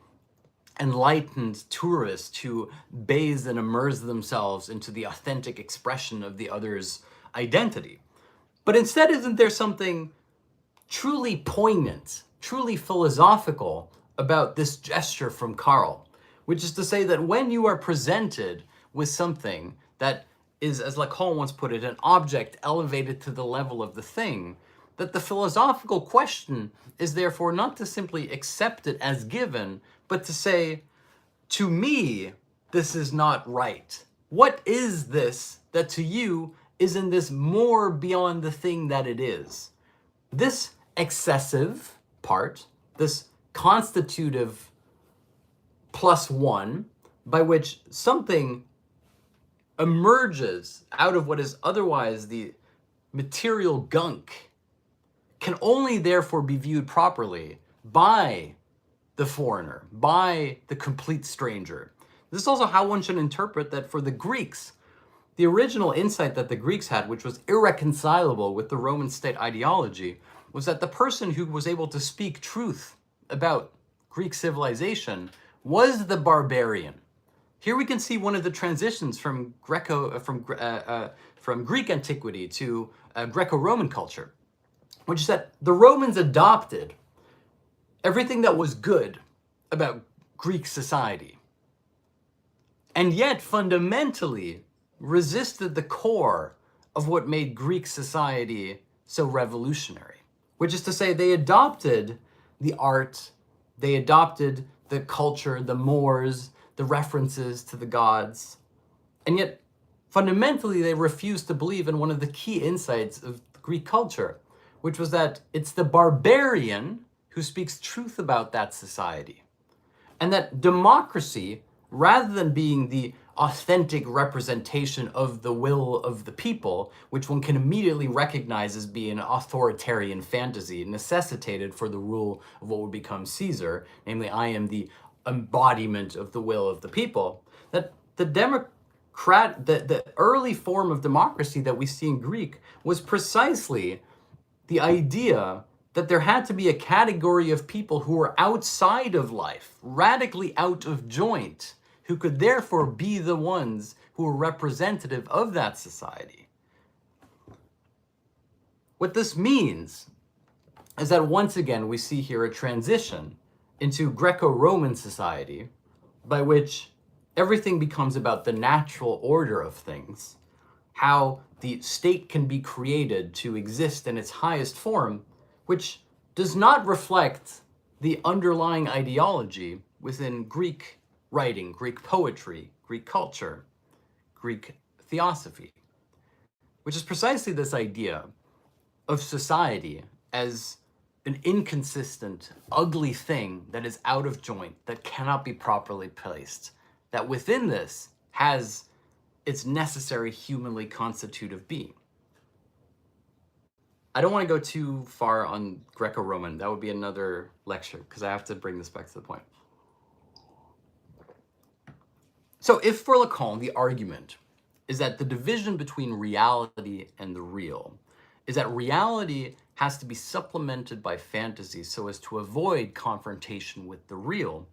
enlightened tourists who bathe and immerse themselves into the authentic expression of the other's identity. But instead, isn't there something truly poignant, truly philosophical about this gesture from Karl? Which is to say that when you are presented with something that is, as Lacan once put it, an object elevated to the level of the thing, that the philosophical question is therefore not to simply accept it as given, but to say, to me, this is not right. What is this that to you is in this more beyond the thing that it is? This excessive part, this constitutive plus one, by which something emerges out of what is otherwise the material gunk, can only therefore be viewed properly by the foreigner, by the complete stranger. This is also how one should interpret that for the Greeks. The original insight that the Greeks had, which was irreconcilable with the Roman state ideology, was that the person who was able to speak truth about Greek civilization was the barbarian. Here we can see one of the transitions from Greek antiquity to Greco-Roman culture, which is that the Romans adopted everything that was good about Greek society, and yet fundamentally resisted the core of what made Greek society so revolutionary. Which is to say, they adopted the art, they adopted the culture, the mores, the references to the gods, and yet fundamentally they refused to believe in one of the key insights of Greek culture, which was that it's the barbarian who speaks truth about that society. And that democracy, rather than being the authentic representation of the will of the people, which one can immediately recognize as being an authoritarian fantasy necessitated for the rule of what would become Caesar, namely, I am the embodiment of the will of the people, that the early form of democracy that we see in Greek was precisely the idea that there had to be a category of people who were outside of life, radically out of joint, who could therefore be the ones who were representative of that society. What this means is that once again we see here a transition into Greco-Roman society by which everything becomes about the natural order of things, how the state can be created to exist in its highest form, which does not reflect the underlying ideology within Greek writing, Greek poetry, Greek culture, Greek theosophy, which is precisely this idea of society as an inconsistent, ugly thing that is out of joint, that cannot be properly placed, that within this has its necessary humanly constitutive being. I don't want to go too far on Greco-Roman. That would be another lecture, because I have to bring this back to the point. So if for Lacan, the argument is that the division between reality and the real is that reality has to be supplemented by fantasy so as to avoid confrontation with the real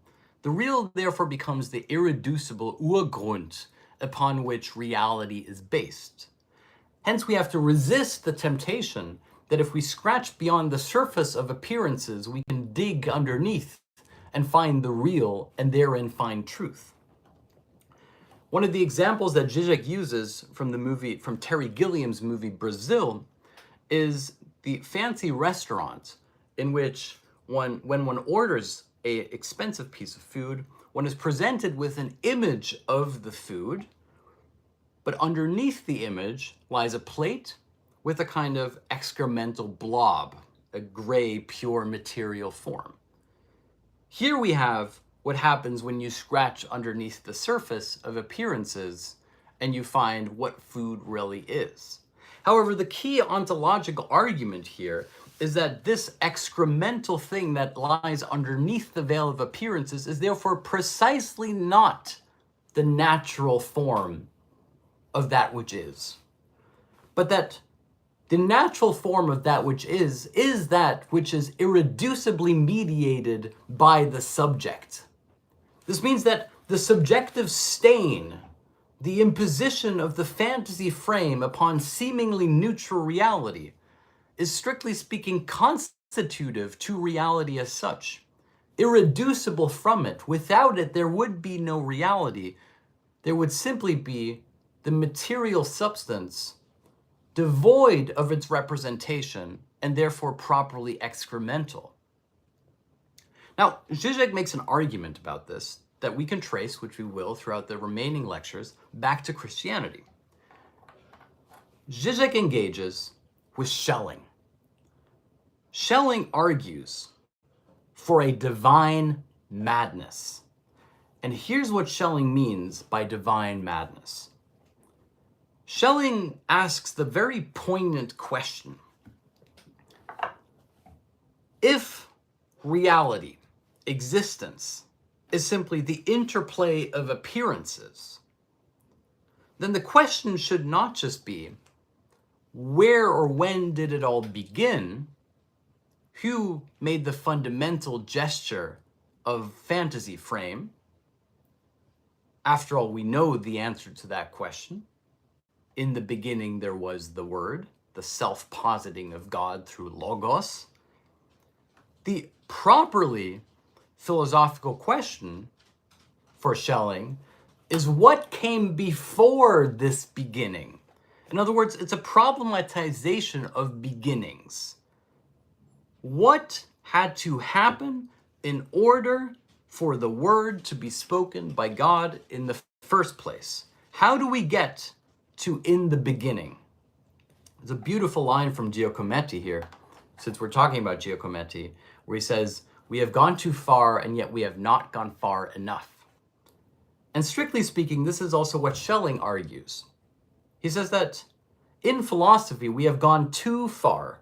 therefore becomes the irreducible Urgrund upon which reality is based. Hence, we have to resist the temptation that if we scratch beyond the surface of appearances, we can dig underneath and find the real and therein find truth. One of the examples that Zizek uses from Terry Gilliam's movie Brazil is the fancy restaurant in which when one orders an expensive piece of food, one is presented with an image of the food, but underneath the image lies a plate with a kind of excremental blob, a gray, pure material form. Here we have what happens when you scratch underneath the surface of appearances and you find what food really is. However, the key ontological argument here is that this excremental thing that lies underneath the veil of appearances is therefore precisely not the natural form of that which is, but that the natural form of that which is that which is irreducibly mediated by the subject. This means that the subjective stain, the imposition of the fantasy frame upon seemingly neutral reality, is strictly speaking constitutive to reality as such, irreducible from it. Without it, there would be no reality. There would simply be the material substance devoid of its representation and therefore properly excremental. Now, Zizek makes an argument about this that we can trace, which we will throughout the remaining lectures, back to Christianity. Zizek engages with Schelling. Schelling argues for a divine madness. And here's what Schelling means by divine madness. Schelling asks the very poignant question: if reality, existence, is simply the interplay of appearances, then the question should not just be, where or when did it all begin? Who made the fundamental gesture of fantasy frame? After all, we know the answer to that question. In the beginning, there was the Word, the self-positing of God through Logos. The properly philosophical question for Schelling is what came before this beginning? In other words, it's a problematization of beginnings. What had to happen in order for the word to be spoken by God in the first place? How do we get to in the beginning? There's a beautiful line from Giacometti here, since we're talking about Giacometti, where he says, "We have gone too far, and yet we have not gone far enough." And strictly speaking, this is also what Schelling argues. He says that in philosophy, we have gone too far.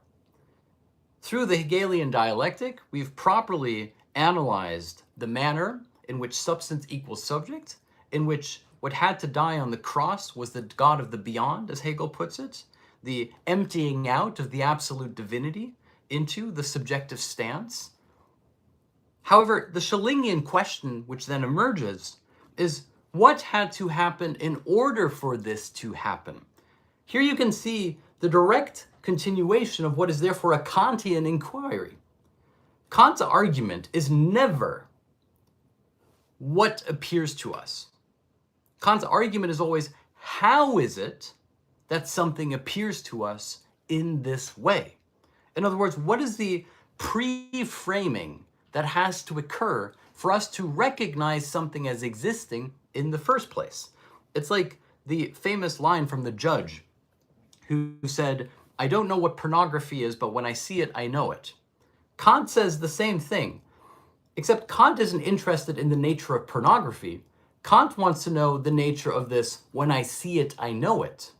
Through the Hegelian dialectic, we've properly analyzed the manner in which substance equals subject, in which what had to die on the cross was the God of the beyond, as Hegel puts it, the emptying out of the absolute divinity into the subjective stance. However, the Schellingian question, which then emerges, is what had to happen in order for this to happen? Here you can see the direct continuation of what is therefore a Kantian inquiry. Kant's argument is never what appears to us. Kant's argument is always, how is it that something appears to us in this way? In other words, what is the pre-framing that has to occur for us to recognize something as existing in the first place? It's like the famous line from the judge who said, "I don't know what pornography is, but when I see it, I know it." Kant says the same thing, except Kant isn't interested in the nature of pornography. Kant wants to know the nature of this, "when I see it, I know it."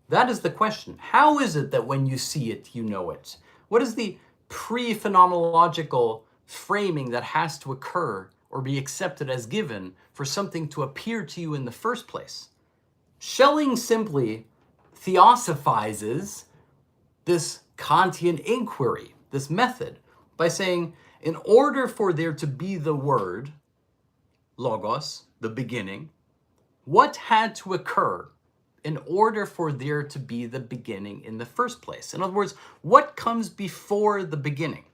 That is the question. How is it that when you see it, you know it? What is the pre-phenomenological framing that has to occur or be accepted as given for something to appear to you in the first place? Schelling simply theosophizes this Kantian inquiry, this method, by saying, in order for there to be the word, logos, the beginning, what had to occur in order for there to be the beginning in the first place? In other words, what comes before the beginning?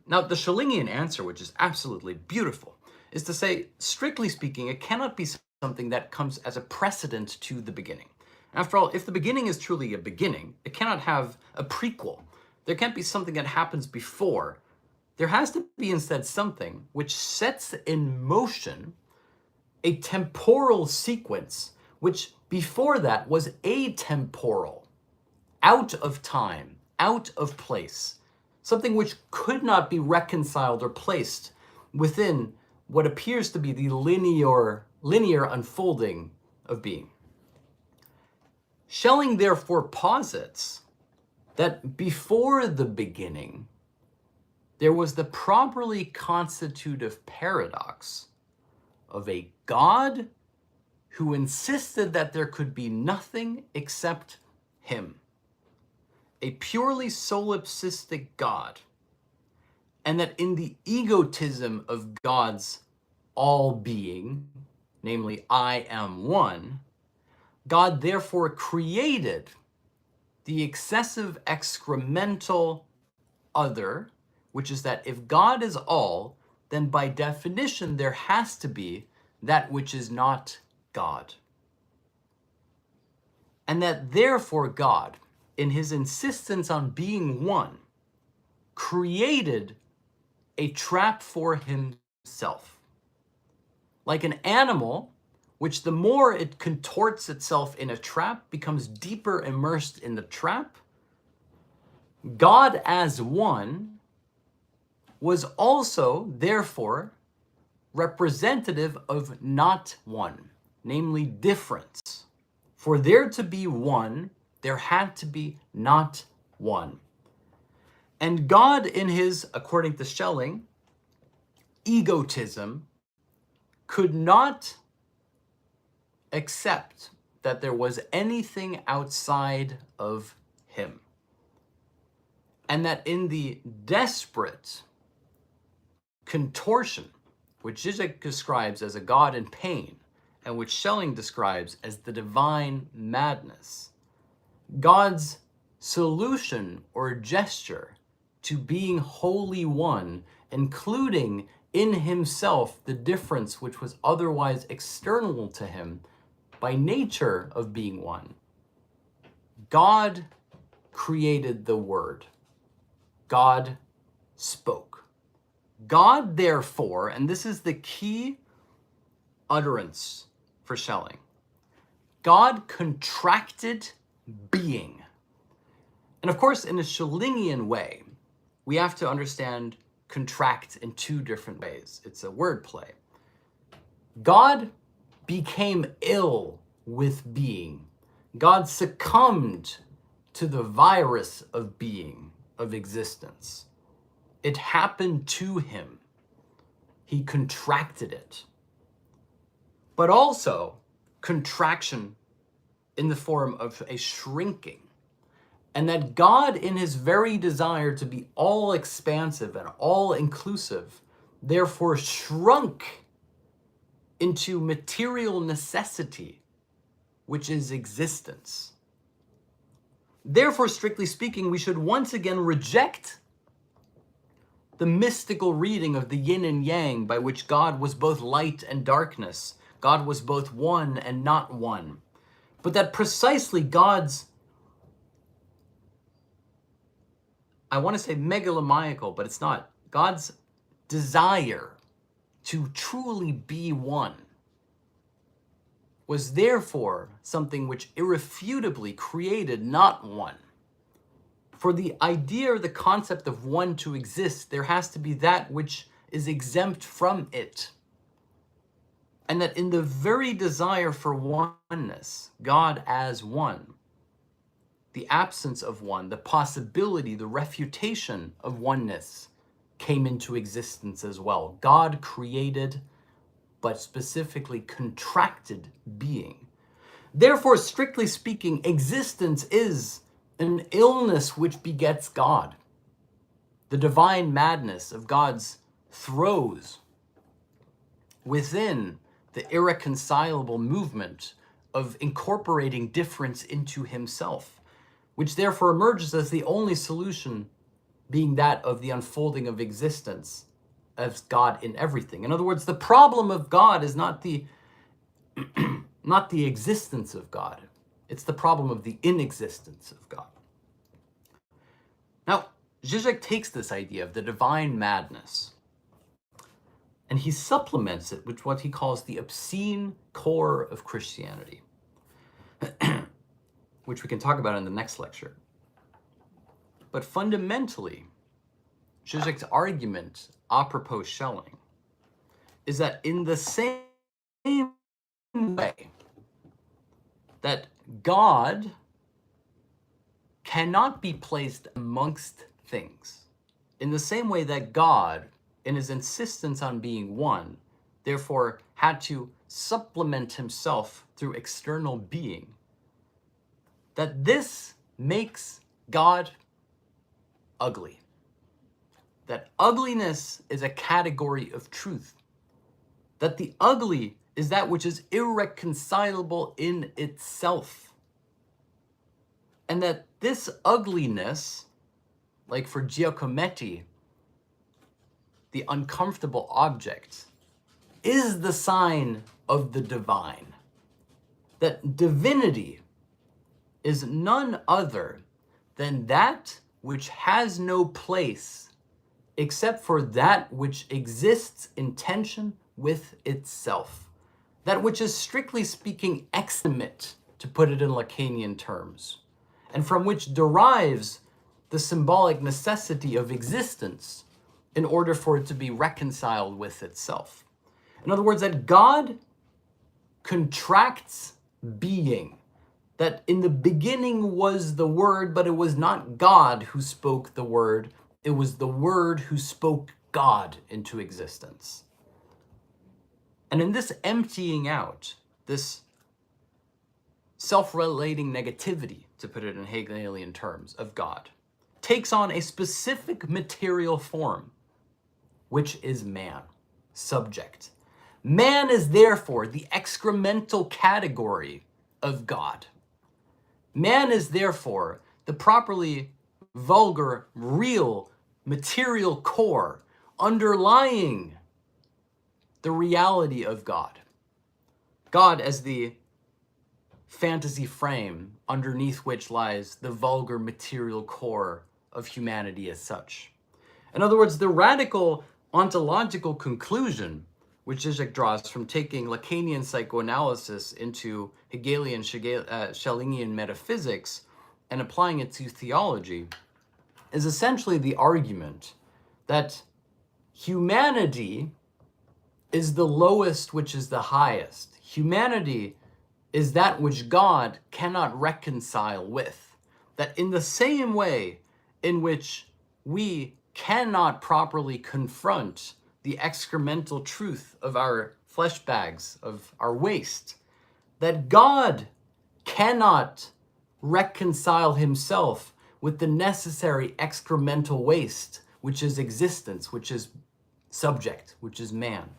Now, the Schellingian answer, which is absolutely beautiful, is to say, strictly speaking, it cannot be something that comes as a precedent to the beginning. After all, if the beginning is truly a beginning, it cannot have a prequel. There can't be something that happens before. There has to be instead something which sets in motion a temporal sequence which before that was atemporal, out of time, out of place, something which could not be reconciled or placed within what appears to be the linear unfolding of being. Schelling therefore posits that before the beginning, there was the properly constitutive paradox of a God who insisted that there could be nothing except him, a purely solipsistic God, and that in the egotism of God's all being, namely I am one, God therefore created the excessive excremental other, which is that if God is all, then by definition there has to be that which is not God. And that therefore God, in his insistence on being one, created a trap for himself. Like an animal, which the more it contorts itself in a trap, becomes deeper immersed in the trap, God as one was also, therefore, representative of not one, namely difference. For there to be one, there had to be not one. And God, in his, according to Schelling, egotism, could not accept that there was anything outside of him. And that in the desperate contortion, which Zizek describes as a God in pain, and which Schelling describes as the divine madness, God's solution or gesture to being wholly one, including in himself the difference which was otherwise external to him by nature of being one. God created the word. God spoke. God, therefore, and this is the key utterance for Schelling, God contracted being. And of course, in a Schellingian way, we have to understand contract in two different ways. It's a wordplay. God became ill with being. God succumbed to the virus of being, of existence. It happened to him. He contracted it. But also contraction in the form of a shrinking. And that God, in his very desire to be all expansive and all inclusive, therefore shrunk into material necessity, which is existence. Therefore, strictly speaking, we should once again reject the mystical reading of the yin and yang by which God was both light and darkness. God was both one and not one. But that precisely God's, I want to say megalomaniacal, but it's not, God's desire to truly be one was therefore something which irrefutably created not one. For the idea or the concept of one to exist, there has to be that which is exempt from it. And that in the very desire for oneness, God as one, the absence of one, the possibility, the refutation of oneness came into existence as well. God created, but specifically contracted being. Therefore, strictly speaking, existence is an illness which begets God. The divine madness of God's throes within the irreconcilable movement of incorporating difference into himself, which therefore emerges as the only solution being that of the unfolding of existence as God in everything. In other words, the problem of God is not the not the existence of God. It's the problem of the inexistence of God. Now, Zizek takes this idea of the divine madness and he supplements it with what he calls the obscene core of Christianity, which we can talk about in the next lecture. But fundamentally, Zizek's argument apropos Schelling is that in the same way that God cannot be placed amongst things, in the same way that God, in his insistence on being one, therefore had to supplement himself through external being, that this makes God ugly. That ugliness is a category of truth. that the ugly is that which is irreconcilable in itself. And that this ugliness, like for Giacometti, the uncomfortable object, is the sign of the divine. That divinity is none other than that which has no place except for that which exists in tension with itself. That which is strictly speaking extimate, to put it in Lacanian terms, and from which derives the symbolic necessity of existence in order for it to be reconciled with itself. In other words, that God contracts being, that in the beginning was the Word, but it was not God who spoke the Word, it was the Word who spoke God into existence. And in this emptying out, this self-relating negativity, to put it in Hegelian terms, of God, takes on a specific material form, which is man, subject. Man is therefore the excremental category of God. Man is therefore the properly vulgar, real, material core underlying the reality of God. God as the fantasy frame underneath which lies the vulgar material core of humanity as such. In other words, the radical ontological conclusion which Zizek draws from taking Lacanian psychoanalysis into Hegelian, Schellingian metaphysics and applying it to theology, is essentially the argument that humanity is the lowest which is the highest. Humanity is that which God cannot reconcile with. That in the same way in which we cannot properly confront the excremental truth of our flesh bags, of our waste, that God cannot reconcile himself with the necessary excremental waste, which is existence, which is subject, which is man.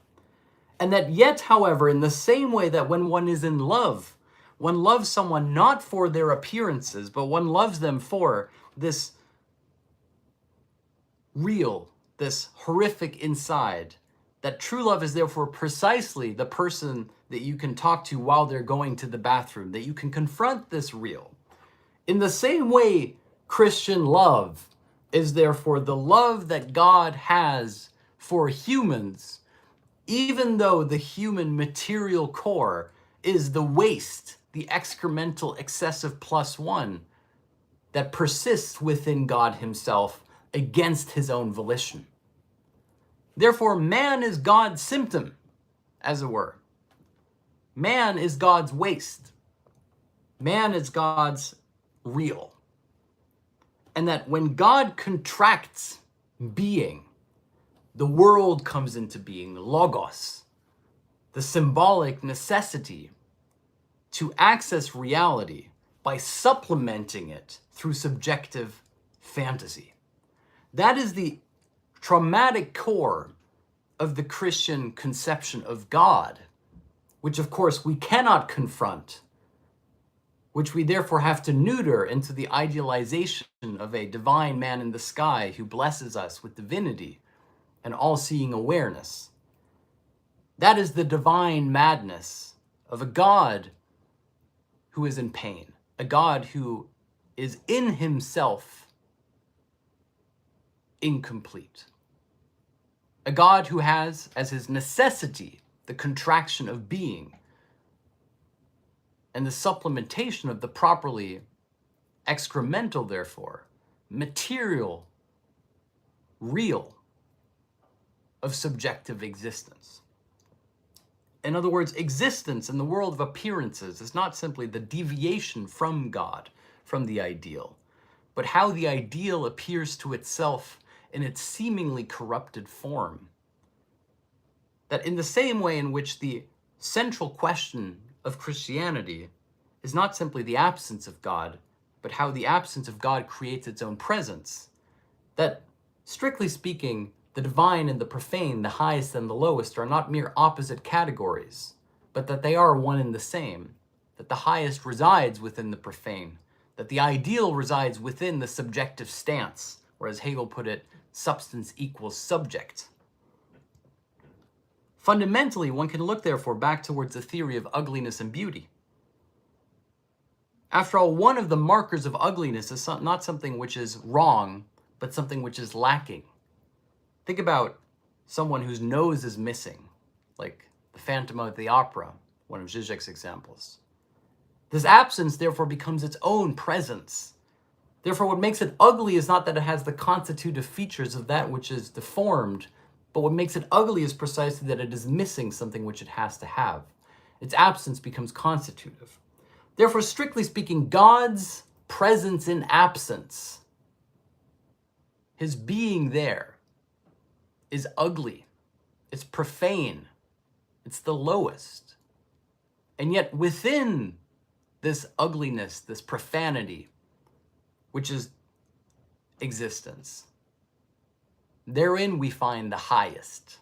And that yet, however, in the same way that when one is in love, one loves someone not for their appearances, but one loves them for this real, this horrific inside, that true love is therefore precisely the person that you can talk to while they're going to the bathroom, that you can confront this real. In the same way, Christian love is therefore the love that God has for humans, even though the human material core is the waste, the excremental excessive plus one that persists within God himself against his own volition. Therefore, man is God's symptom, as it were. Man is God's waste. Man is God's real. And that when God contracts being, the world comes into being, logos, the symbolic necessity to access reality by supplementing it through subjective fantasy. That is the traumatic core of the Christian conception of God, which of course we cannot confront, which we therefore have to neuter into the idealization of a divine man in the sky who blesses us with divinity and all-seeing awareness. That is the divine madness of a God who is in pain, a God who is in himself incomplete. A God who has as his necessity the contraction of being and the supplementation of the properly excremental, therefore, material, real, of subjective existence. In other words, existence in the world of appearances is not simply the deviation from God, from the ideal, but how the ideal appears to itself in its seemingly corrupted form. That in the same way in which the central question of Christianity is not simply the absence of God, but how the absence of God creates its own presence, that, strictly speaking, the divine and the profane, the highest and the lowest, are not mere opposite categories, but that they are one and the same, that the highest resides within the profane, that the ideal resides within the subjective stance, or as Hegel put it, substance equals subject. Fundamentally, one can look, therefore, back towards the theory of ugliness and beauty. After all, one of the markers of ugliness is not something which is wrong, but something which is lacking. Think about someone whose nose is missing, like the Phantom of the Opera, one of Zizek's examples. This absence, therefore, becomes its own presence. Therefore, what makes it ugly is not that it has the constitutive features of that which is deformed, but what makes it ugly is precisely that it is missing something which it has to have. Its absence becomes constitutive. Therefore, strictly speaking, God's presence in absence, his being there, is ugly. It's profane. It's the lowest. And yet within this ugliness, this profanity, which is existence, therein we find the highest.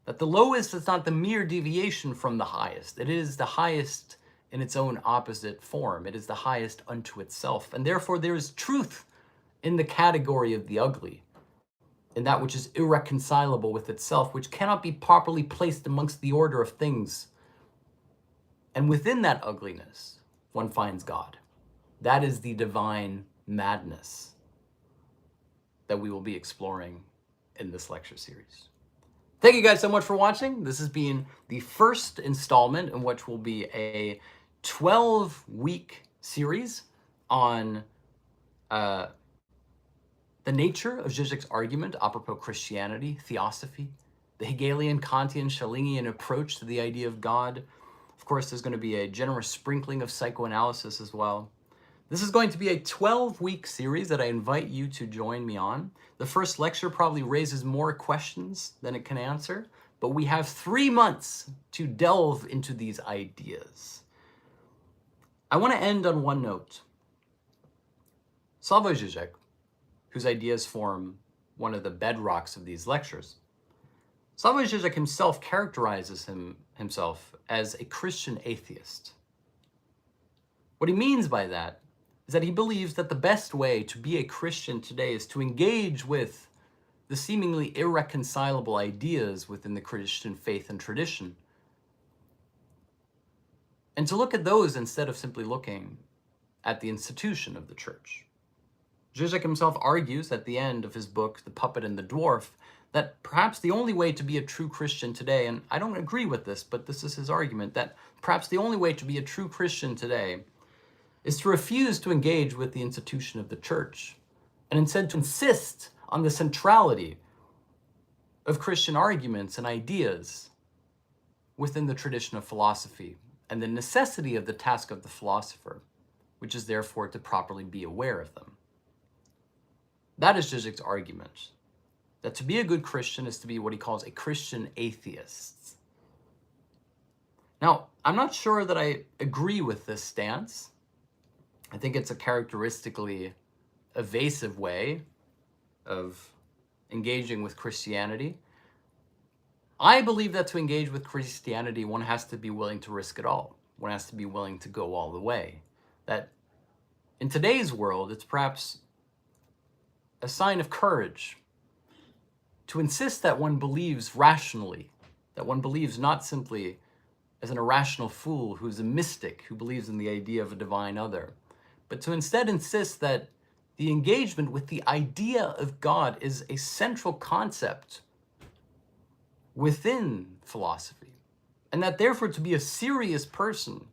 That the lowest is not the mere deviation from the highest. It is the highest in its own opposite form. It is the highest unto itself. And therefore there is truth in the category of the ugly, in that which is irreconcilable with itself, which cannot be properly placed amongst the order of things. And within that ugliness, one finds God. That is the divine madness that we will be exploring in this lecture series. Thank you guys so much for watching. This has been the first installment in which will be a 12-week series on the nature of Zizek's argument apropos Christianity, theosophy, the Hegelian, Kantian, Schellingian approach to the idea of God. Of course, there's going to be a generous sprinkling of psychoanalysis as well. This is going to be a 12-week series that I invite you to join me on. The first lecture probably raises more questions than it can answer, but we have 3 months to delve into these ideas. I want to end on one note. Slavoj Žižek, whose ideas form one of the bedrocks of these lectures, Slavoj Žižek himself characterizes himself as a Christian atheist. What he means by that is that he believes that the best way to be a Christian today is to engage with the seemingly irreconcilable ideas within the Christian faith and tradition, and to look at those instead of simply looking at the institution of the church. Zizek himself argues at the end of his book, The Puppet and the Dwarf, that perhaps the only way to be a true Christian today, and I don't agree with this, but this is his argument, that perhaps the only way to be a true Christian today is to refuse to engage with the institution of the church, and instead to insist on the centrality of Christian arguments and ideas within the tradition of philosophy, and the necessity of the task of the philosopher, which is therefore to properly be aware of them. That is Zizek's argument, that to be a good Christian is to be what he calls a Christian atheist. Now, I'm not sure that I agree with this stance. I think it's a characteristically evasive way of engaging with Christianity. I believe that to engage with Christianity, one has to be willing to risk it all. One has to be willing to go all the way. That in today's world, it's perhaps a sign of courage to insist that one believes rationally, that one believes not simply as an irrational fool who's a mystic who believes in the idea of a divine other, but to instead insist that the engagement with the idea of God is a central concept within philosophy, and that therefore to be a serious person,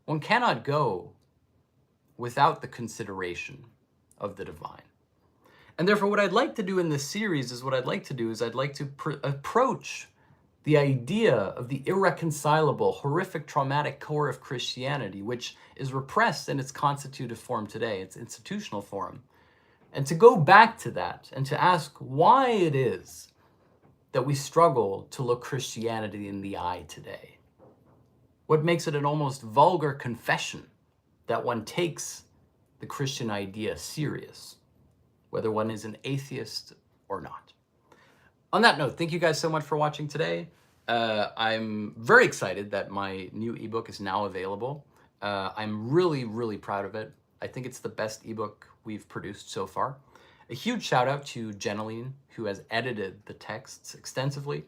one cannot go without the consideration of the divine. And therefore what I'd like to do in this series is I'd like to approach the idea of the irreconcilable, horrific, traumatic core of Christianity, which is repressed in its constitutive form today, its institutional form, and to go back to that and to ask why it is that we struggle to look Christianity in the eye today. What makes it an almost vulgar confession that one takes the Christian idea serious? whether one is an atheist or not. On that note, thank you guys so much for watching today. I'm very excited that my new ebook is now available. I'm really, really proud of it. I think it's the best ebook we've produced so far. A huge shout out to Jeneline, who has edited the texts extensively.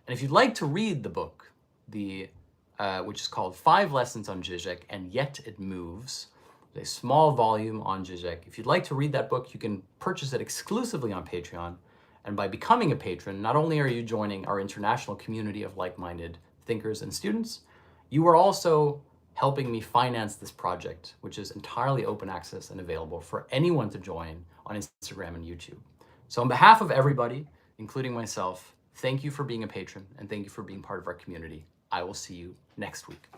And if you'd like to read the book, which is called 5 Lessons on Zizek, and Yet It Moves, a small volume on Zizek. If you'd like to read that book, you can purchase it exclusively on Patreon. And by becoming a patron, not only are you joining our international community of like-minded thinkers and students, you are also helping me finance this project, which is entirely open access and available for anyone to join on Instagram and YouTube. So on behalf of everybody, including myself, thank you for being a patron and thank you for being part of our community. I will see you next week.